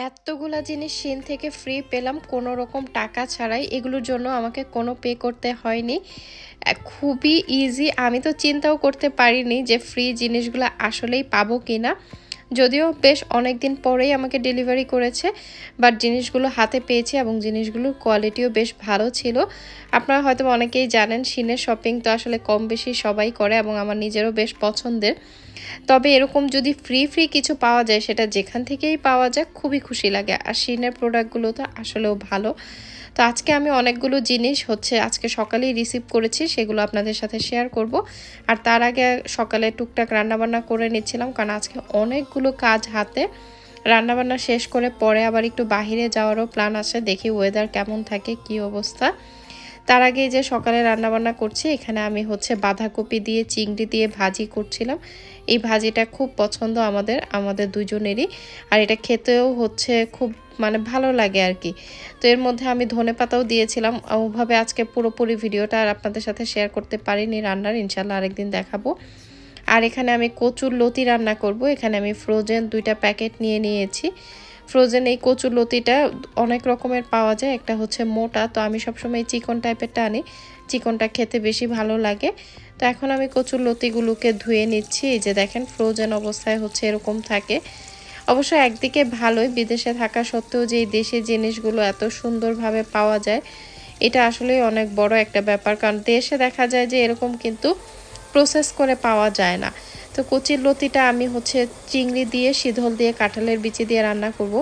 এতগুলা জিনিস শিন থেকে ফ্রি পেলাম কোনো রকম টাকা ছাড়াই। এগুলোর জন্য আমাকে কোনো পে করতে হয়নি। খুবই ইজি। আমি তো চিন্তাও করতে পারিনি যে ফ্রি জিনিসগুলো আসলেই পাবো কিনা। যদিও বেশ অনেক দিন পরেই আমাকে ডেলিভারি করেছে, বাট জিনিসগুলো হাতে পেয়েছি এবং জিনিসগুলোর কোয়ালিটিও বেশ ভালো ছিল। আপনারা হয়তো অনেকেই জানেন শিনের শপিং তো আসলে কম বেশি সবাই করে এবং আমার নিজেরও বেশ পছন্দের। তবে এরকম যদি ফ্রি কিছু পাওয়া যায়, সেটা যেখান থেকেই পাওয়া যায় খুবই খুশি লাগে। আর শিনের প্রোডাক্টগুলো তো আসলেও ভালো। তো আজকে আমি অনেকগুলো জিনিস আজকে সকালেই রিসিভ করেছি, সেগুলো আপনাদের সাথে শেয়ার করব। আর তার আগে সকালে টুকটাক রান্নাবান্না করে নিচ্ছিলাম, কারণ আজকে অনেকগুলো কাজ হাতে। রান্নাবান্না শেষ করে পরে আবার একটু বাহিরে যাওয়ারও প্ল্যান আছে, দেখি ওয়েদার কেমন থাকে, কি অবস্থা। তার আগে যে সকালে রান্নাবান্না করছি, এখানে আমি বাঁধাকপি দিয়ে চিংড়ি দিয়ে ভাজি করছিলাম। এই ভাজিটা খুব পছন্দ আমাদের দুজনেরই। আর এটা খেতেও খুব ভালো লাগে আর কি। তো এর মধ্যে আমি ধনেপাতাও দিয়েছিলাম। ওভাবে আজকে পুরোপুরি ভিডিওটা আর আপনাদের সাথে শেয়ার করতে পারিনি রান্নার, ইনশাল্লাহ আরেকদিন দেখাবো। আর এখানে আমি কচুর লতি রান্না করব। এখানে আমি ফ্রোজেন 2টা প্যাকেট নিয়েছি। ফ্রোজেন এই কচুর লতিটা অনেক রকমের পাওয়া যায়, একটা মোটা, তো আমি সবসময় চিকন টাইপেরটা আনি, চিকনটা খেতে বেশি ভালো লাগে। তো এখন আমি কচুর লতিগুলোকে ধুয়ে নিচ্ছি। এই যে দেখেন ফ্রোজেন অবস্থায় এরকম থাকে। অবশ্য একদিকে ভালোই, বিদেশে থাকা সত্ত্বেও যে দেশি জিনিসগুলো এত সুন্দরভাবে পাওয়া যায়, এটা আসলে অনেক বড় একটা ব্যাপার। কারণ দেশে দেখা যায় যে এরকম কিন্তু প্রসেস করে পাওয়া যায় না। তো কচির লতিটা আমি চিংড়ি দিয়ে, শিধল দিয়ে, কাঁঠালের বিচি দিয়ে রান্না করব।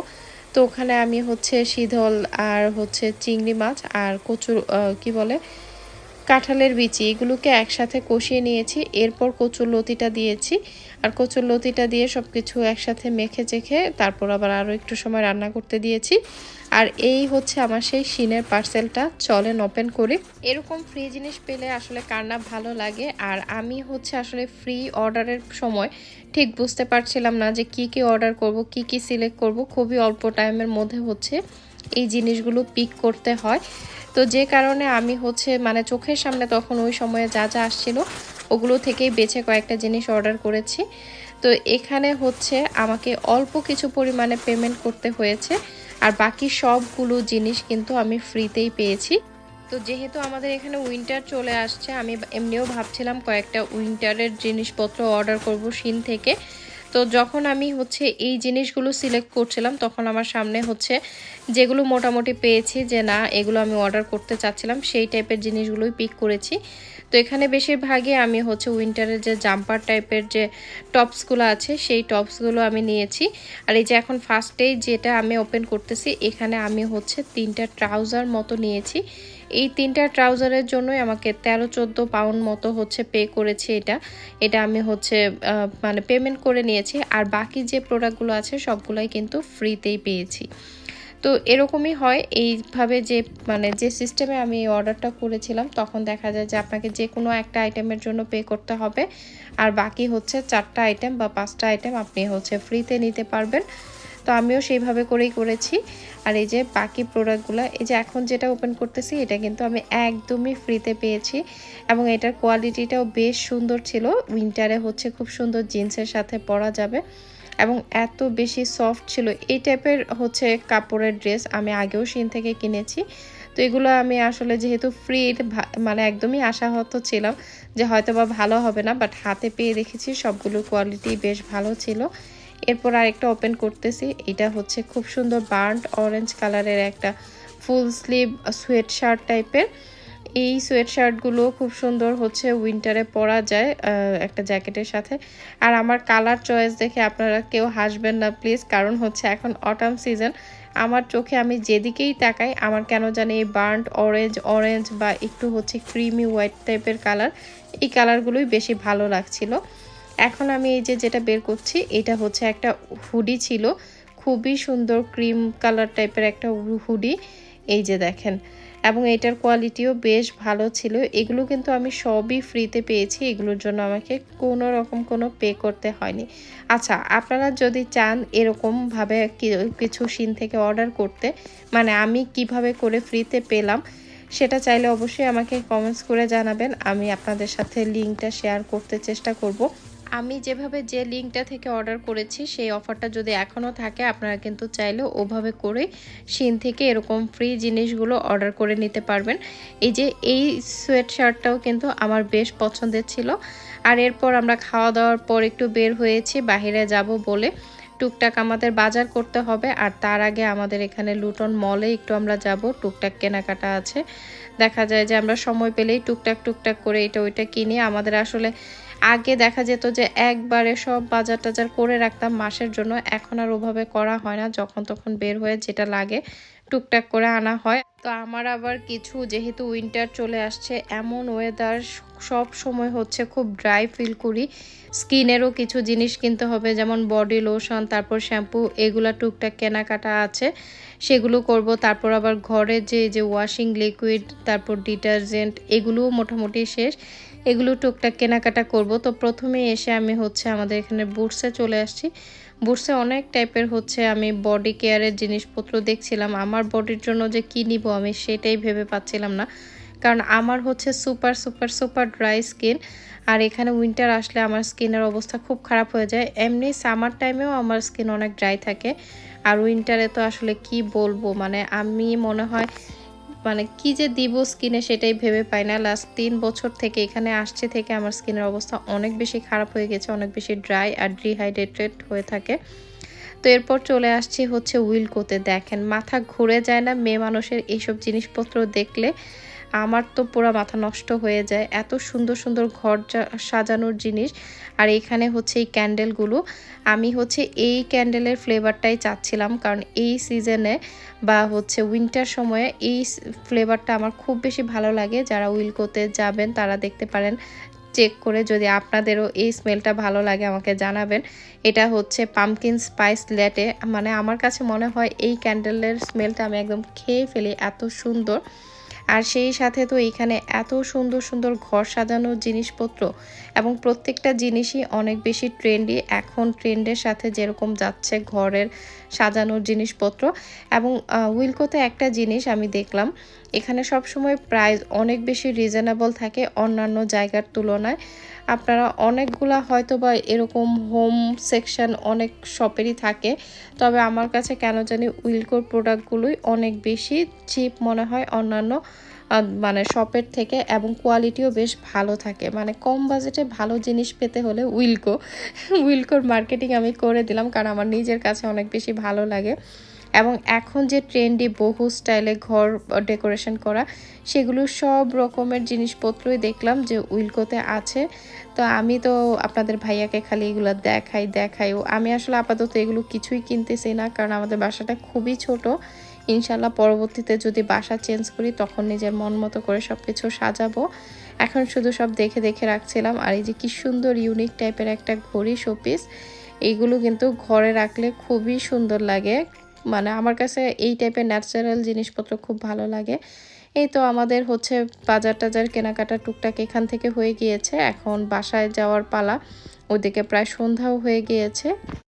তো ওখানে আমি শিধল আর চিংড়ি মাছ আর কচুর কাঁঠালের বিচি, এগুলোকে একসাথে কষিয়ে নিয়েছি। এরপর কচুর লতিটা দিয়েছি। আর কচুর লতিটা দিয়ে সব কিছু একসাথে মেখে চেখে তারপর আবার আরও একটু সময় রান্না করতে দিয়েছি। আর এই আমার সেই শিনের পার্সেলটা। চলেন ওপেন করি। এরকম ফ্রি জিনিস পেলে আসলে কার না ভালো লাগে। আর আমি আসলে ফ্রি অর্ডারের সময় ঠিক বুঝতে পারছিলাম না যে কি অর্ডার করব, কি সিলেক্ট করব। খুবই অল্প টাইমের মধ্যে এই জিনিসগুলো পিক করতে হয়। তো যে কারণে আমি চোখের সামনে তখন ওই সময়ে যা আসছিল ওগুলো থেকেই বেছে কয়েকটা জিনিস অর্ডার করেছি। তো এখানে আমাকে অল্প কিছু পরিমাণে পেমেন্ট করতে হয়েছে, আর বাকি সবগুলো জিনিস কিন্তু আমি ফ্রিতেই পেয়েছি। তো যেহেতু আমাদের এখানে উইন্টার চলে আসছে, আমি এমনিও ভাবছিলাম কয়েকটা উইন্টারের জিনিসপত্র অর্ডার করব শিন থেকে। তো যখন আমি এই জিনিসগুলো সিলেক্ট করছিলাম, তখন আমার সামনে যেগুলো মোটামুটি পেয়েছি যে না এগুলো আমি অর্ডার করতে চাচ্ছিলাম, সেই টাইপের জিনিসগুলোই পিক করেছি। তো এখানে বেশিরভাগই আমি উইন্টারের যে জাম্পার টাইপের যে টপসগুলো আছে, সেই টপসগুলো আমি নিয়েছি। আর এই যে এখন ফার্স্টেই যেটা আমি ওপেন করতেছি, এখানে আমি 3টা ট্রাউজার মতো নিয়েছি। এই 3টা ট্রাউজারের জন্যই আমাকে 13-14 পাউন্ড মতো পে করেছি। এটা আমি পেমেন্ট করে নিয়েছি। আর বাকি যে প্রোডাক্টগুলো আছে সবগুলাই কিন্তু ফ্রিতেই পেয়েছি। তো এরকমই হয়, এইভাবে যে সিস্টেমে আমি এই অর্ডারটা করেছিলাম, তখন দেখা যায় যে আপনাকে যে কোনো একটা আইটেমের জন্য পে করতে হবে, আর বাকি 4টা আইটেম বা 5টা আইটেম আপনি ফ্রিতে নিতে পারবেন। তো আমিও সেইভাবে করেই করেছি। আর এই যে বাকি প্রোডাক্টগুলো, এই যে এখন যেটা ওপেন করতেছি, এটা কিন্তু আমি একদমই ফ্রিতে পেয়েছি এবং এটার কোয়ালিটিটাও বেশ সুন্দর ছিল। উইন্টারে খুব সুন্দর জিন্সের সাথে পরা যাবে এবং এত বেশি সফট ছিল। এই টাইপের কাপড়ের ড্রেস আমি আগেও শিন থেকে কিনেছি। তো এগুলো আমি আসলে যেহেতু ফ্রি, একদমই আশাহত ছিলাম যে হয়তো বা ভালো হবে না, বাট হাতে পেয়ে দেখেছি সবগুলোর কোয়ালিটি বেশ ভালো ছিল। এরপর আরেকটা ওপেন করতেছি। এটা খুব সুন্দর বার্ন্ট অরেঞ্জ কালারের একটা ফুল স্লিভ সোয়েট শার্ট টাইপের। এই সোয়েট শার্টগুলো খুব সুন্দর উইন্টারে পরা যায় একটা জ্যাকেটের সাথে। আর আমার কালার চয়েস দেখে আপনারা কেউ হাসবেন না প্লিজ, কারণ এখন অটাম সিজন। আমার চোখে আমি যেদিকেই তাকাই, আমার কেন জানি এই বার্ন্ট অরেঞ্জ বা একটু ক্রিমি হোয়াইট টাইপের কালার, এই কালারগুলোই বেশি ভালো লাগছিল। এখন আমি এই যে যেটা বের করছি, এটা একটা হুডি ছিল, খুবই সুন্দর ক্রিম কালার টাইপের একটা হুডি। এই যে দেখেন, এবং এটার কোয়ালিটিও বেশ ভালো ছিল। এগুলো কিন্তু আমি সবই ফ্রিতে পেয়েছি, এগুলোর জন্য আমাকে কোনো রকম কোনো পে করতে হয়নি। আচ্ছা, আপনারা যদি চান এরকমভাবে কিছু শিন থেকে অর্ডার করতে, আমি কিভাবে করে ফ্রিতে পেলাম, সেটা চাইলে অবশ্যই আমাকে কমেন্টস করে জানাবেন। আমি আপনাদের সাথে লিঙ্কটা শেয়ার করতে চেষ্টা করব। আমি যেভাবে যে লিঙ্কটা থেকে অর্ডার করেছি সেই অফারটা যদি এখনও থাকে আপনারা কিন্তু চাইলে ওভাবে করে শিন থেকে এরকম ফ্রি জিনিসগুলো অর্ডার করে নিতে পারবেন। এই যে এই সোয়েট শার্টটাও কিন্তু আমার বেশ পছন্দের ছিল। আর এরপর আমরা খাওয়া দাওয়ার পর একটু বের হয়েছি বাইরে যাব বলে, টুকটাক আমাদের বাজার করতে হবে। আর তার আগে আমাদের এখানে লুটন মলে একটু আমরা যাব, টুকটাক কেনাকাটা আছে। দেখা যায় যে আমরা সময় পেলেই টুকটাক টুকটাক করে এটা ওইটা কিনি। আমাদের আসলে আগে দেখা যেত যে একবারে সব বাজার টাজার করে রাখতাম মাসের জন্য, এখন আর ওভাবে করা হয় না, যখন তখন বের হয়ে যেটা লাগে টুকটাক করে আনা হয়। তো আমার আবার কিছু যেহেতু উইন্টার চলে আসছে, এমন ওয়েদার সব সময় হচ্ছে খুব ড্রাই ফিল করি, স্কিনেরও কিছু জিনিস কিনতে হবে, যেমন বডি লোশন, তারপর শ্যাম্পু, এগুলা টুকটাক কেনাকাটা আছে সেগুলো করব। তারপর আবার ঘরে যে ওয়াশিং লিকুইড, তারপর ডিটারজেন্ট, এগুলোও মোটামুটি শেষ, এগুলো টুকটাক কেনাকাটা করব। তো প্রথমে এসে আমি হচ্ছে আমাদের এখানে বুটসে চলে আসছি। বুটসে অনেক টাইপের হচ্ছে আমি বডি কেয়ারের জিনিসপত্র দেখছিলাম, আমার বডির জন্য যে কী নিব আমি সেটাই ভেবে পাচ্ছিলাম না, কারণ আমার হচ্ছে super super super dry skin. আর এখানে উইন্টার আসলে আমার স্কিনের অবস্থা খুব খারাপ হয়ে যায়। এমনি সামার টাইমেও আমার স্কিন অনেক ড্রাই থাকে, আর উইন্টারে তো আসলে কি বলবো, মানে আমি মনে হয় মানে কি যে দিব স্কিনে সেটাই ভেবে পাই না। লাস্ট 3 বছর থেকে এখানে আসছে থেকে আমার স্কিনের অবস্থা অনেক বেশি খারাপ হয়ে গেছে, অনেক বেশি ড্রাই আর ডিহাইড্রেটেড হয়ে থাকে। তো এরপর চলে আসছি হচ্ছে উইলকোতে। দেখেন মাথা ঘুরে যায় না মেয়ে মানুষের এইসব জিনিসপত্র দেখলে? আমার তো পুরো মাথা নষ্ট হয়ে যায়, এত সুন্দর সুন্দর ঘর সাজানোর জিনিস। আর এখানে হচ্ছে এই ক্যান্ডেলগুলো, আমি হচ্ছে এই ক্যান্ডেলের ফ্লেভারটাই চাচ্ছিলাম, কারণ এই সিজনে বা হচ্ছে উইন্টার সময়ে এই ফ্লেভারটা আমার খুব বেশি ভালো লাগে। যারা উইলকোতে যাবেন তারা দেখতে পারেন চেক করে, যদি আপনাদেরও এই স্মেলটা ভালো লাগে আমাকে জানাবেন। এটা হচ্ছে পামকিন স্পাইস ল্যাটে, মানে আমার কাছে মনে হয় এই ক্যান্ডেলের স্মেলটা আমি একদম খেয়ে ফেলি, এত সুন্দর। আর সেই সাথে তো এইখানে এত সুন্দর সুন্দর ঘর সাজানোর জিনিসপত্র, এবং প্রত্যেকটা জিনিসই অনেক বেশি ট্রেন্ডি, এখন ট্রেন্ডের সাথে যেরকম যাচ্ছে ঘরের সাজানোর জিনিসপত্র। এবং উইলকোতে একটা জিনিস আমি দেখলাম, এখানে সব সময় প্রাইস অনেক বেশি রিজনেবল থাকে অন্যান্য জায়গার তুলনায়। আপনারা অনেকগুলা হয়তো বা এরকম হোম সেকশন অনেক শপেরই থাকে, তবে আমার কাছে কেন জানি উইলকোর প্রোডাক্টগুলোই অনেক বেশি চিপ মনে হয় অন্যান্য মানে শপের থেকে, এবং কোয়ালিটিও বেশ ভালো থাকে। মানে কম বাজেটে ভালো জিনিস পেতে হলে উইলকোর মার্কেটিং আমি করে দিলাম, কারণ আমার নিজের কাছে অনেক বেশি ভালো লাগে। এবং এখন যে ট্রেন্ডি বহু স্টাইলে ঘর ডেকোরেশন করা, সেগুলো সব রকমের জিনিসপত্রই দেখলাম যে উইলকোতে আছে। তো আমি তো আপনাদের ভাইয়াকে খালি এগুলো দেখাইও, আমি আসলে আপাতত এগুলো কিছুই কিনতেছি না, কারণ আমাদের বাসাটা খুবই ছোট। ইনশাল্লাহ পরবর্তীতে যদি বাসা চেঞ্জ করি তখন নিজের মন মতো করে সব কিছু সাজাবো। এখন শুধু সব দেখে দেখে রাখছিলাম। আর এই যে কি সুন্দর ইউনিক টাইপের একটা ঘড়ি শোপিস, এইগুলো কিন্তু ঘরে রাখলে খুবই সুন্দর লাগে। মানে আমার কাছে এই টাইপের ন্যাচারাল জিনিসপত্র খুব ভালো লাগে। এই তো আমাদের হচ্ছে বাজার টাজার কেনাকাটা টুকটাক এখান থেকে হয়ে গিয়েছে, এখন বাসায় যাওয়ার পালা। ওইদিকে প্রায় সন্ধ্যাও হয়ে গিয়েছে।